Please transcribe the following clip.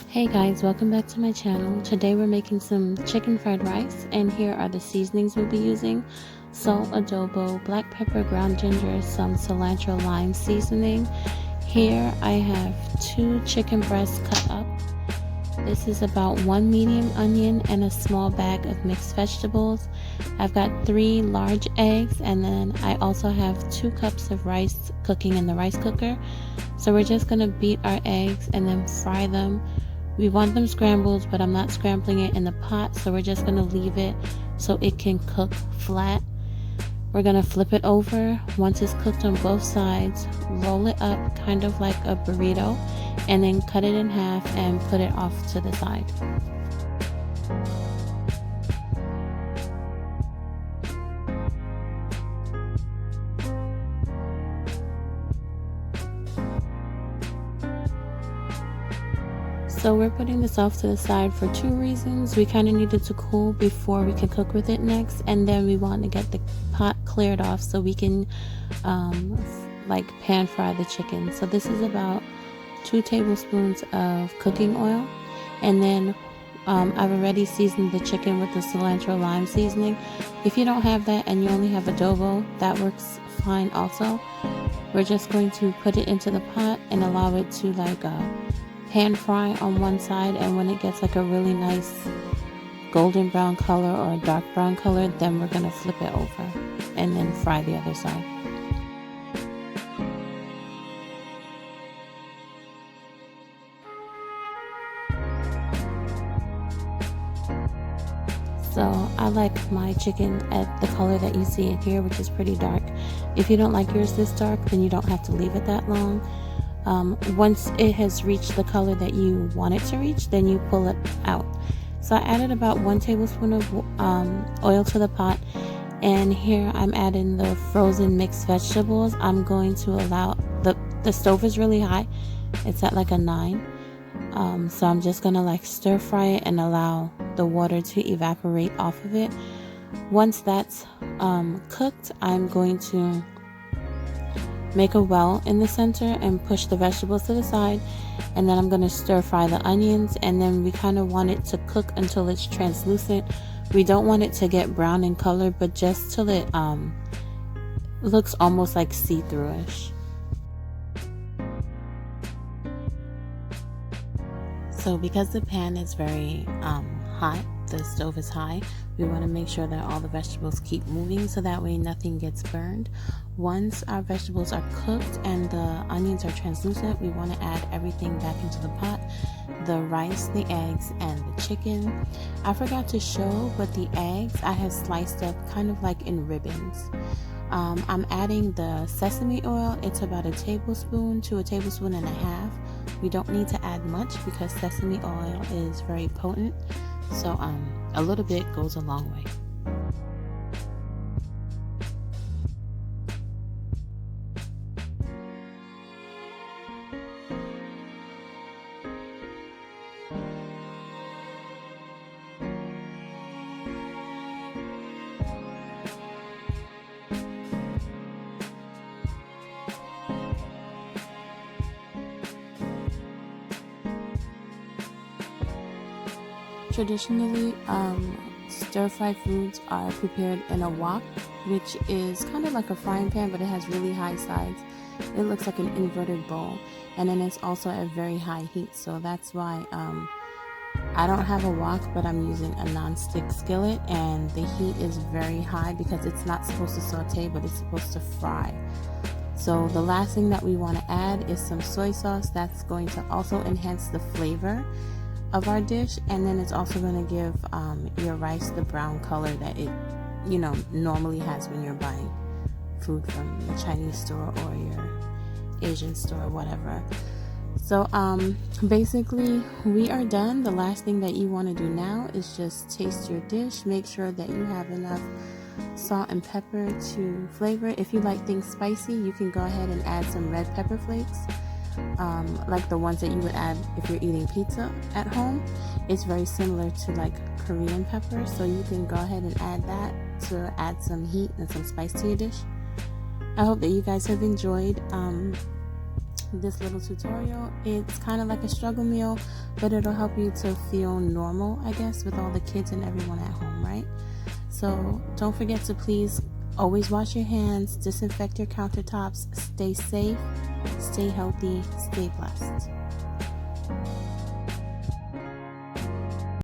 Hey guys, welcome back to my channel. Today we're making some chicken fried rice, and here are the seasonings we'll be using: salt, adobo, black pepper, ground ginger, some cilantro lime seasoning. Here I have 2 chicken breasts cut up. This is about 1 medium onion and a small bag of mixed vegetables. I've got 3 large eggs, and then I also have 2 cups of rice cooking in the rice cooker. So we're just going to beat our eggs and then fry them. We want them scrambled, but I'm not scrambling it in the pot, so we're just going to leave it so it can cook flat. We're going to flip it over. Once it's cooked on both sides, roll it up kind of like a burrito, and then cut it in half and put it off to the side. So we're putting this off to the side for 2 reasons. We kind of need it to cool before we can cook with it next, and then we want to get the pot cleared off so we can like pan fry the chicken. So this is about 2 tablespoons of cooking oil, and then I've already seasoned the chicken with the cilantro lime seasoning. If you don't have that and you only have adobo, that works fine also. We're just going to put it into the pot and allow it to pan fry on one side, and when it gets like a really nice golden brown color or a dark brown color, then we're going to flip it over and then fry the other side. So I like my chicken at the color that you see it here, which is pretty dark. If you don't like yours this dark, then you don't have to leave it that long. Once it has reached the color that you want it to reach, then you pull it out. So I added about 1 tablespoon of oil to the pot, and here I'm adding the frozen mixed vegetables. I'm going to allow the stove is really high. It's at like a 9. So I'm just gonna stir fry it and allow the water to evaporate off of it. Once that's cooked, I'm going to make a well in the center and push the vegetables to the side, and then I'm going to stir fry the onions, and then we kind of want it to cook until it's translucent. We don't want it to get brown in color, but just till it looks almost like see-through-ish. So because the pan is very hot, the stove is high, we want to make sure that all the vegetables keep moving so that way nothing gets burned. Once our vegetables are cooked and the onions are translucent, we want to add everything back into the pot: the rice, the eggs, and the chicken. I forgot to show, but the eggs I have sliced up kind of like in ribbons. I'm adding the sesame oil. It's about 1 tablespoon to 1.5 tablespoons. We don't need to add much because sesame oil is very potent, so a little bit goes a long way. Traditionally, stir-fried foods are prepared in a wok, which is kind of like a frying pan, but it has really high sides. It looks like an inverted bowl, and then it's also at very high heat. So that's why I don't have a wok, but I'm using a non-stick skillet, and the heat is very high because it's not supposed to saute, but it's supposed to fry. So the last thing that we want to add is some soy sauce. That's going to also enhance the flavor of our dish, and then it's also going to give your rice the brown color that it normally has when you're buying food from the Chinese store or your Asian store or whatever. So basically we are done. The last thing that you want to do now is just taste your dish. Make sure that you have enough salt and pepper to flavor it. If you like things spicy, you can go ahead and add some red pepper flakes, like the ones that you would add if you're eating pizza at home. It's very similar to Korean pepper, so you can go ahead and add that to add some heat and some spice to your dish. I hope that you guys have enjoyed. this little tutorial. It's kind of like a struggle meal, but it'll help you to feel normal, I guess, with all the kids and everyone at home, right? So don't forget to please always wash your hands, disinfect your countertops, stay safe, stay healthy, stay blessed.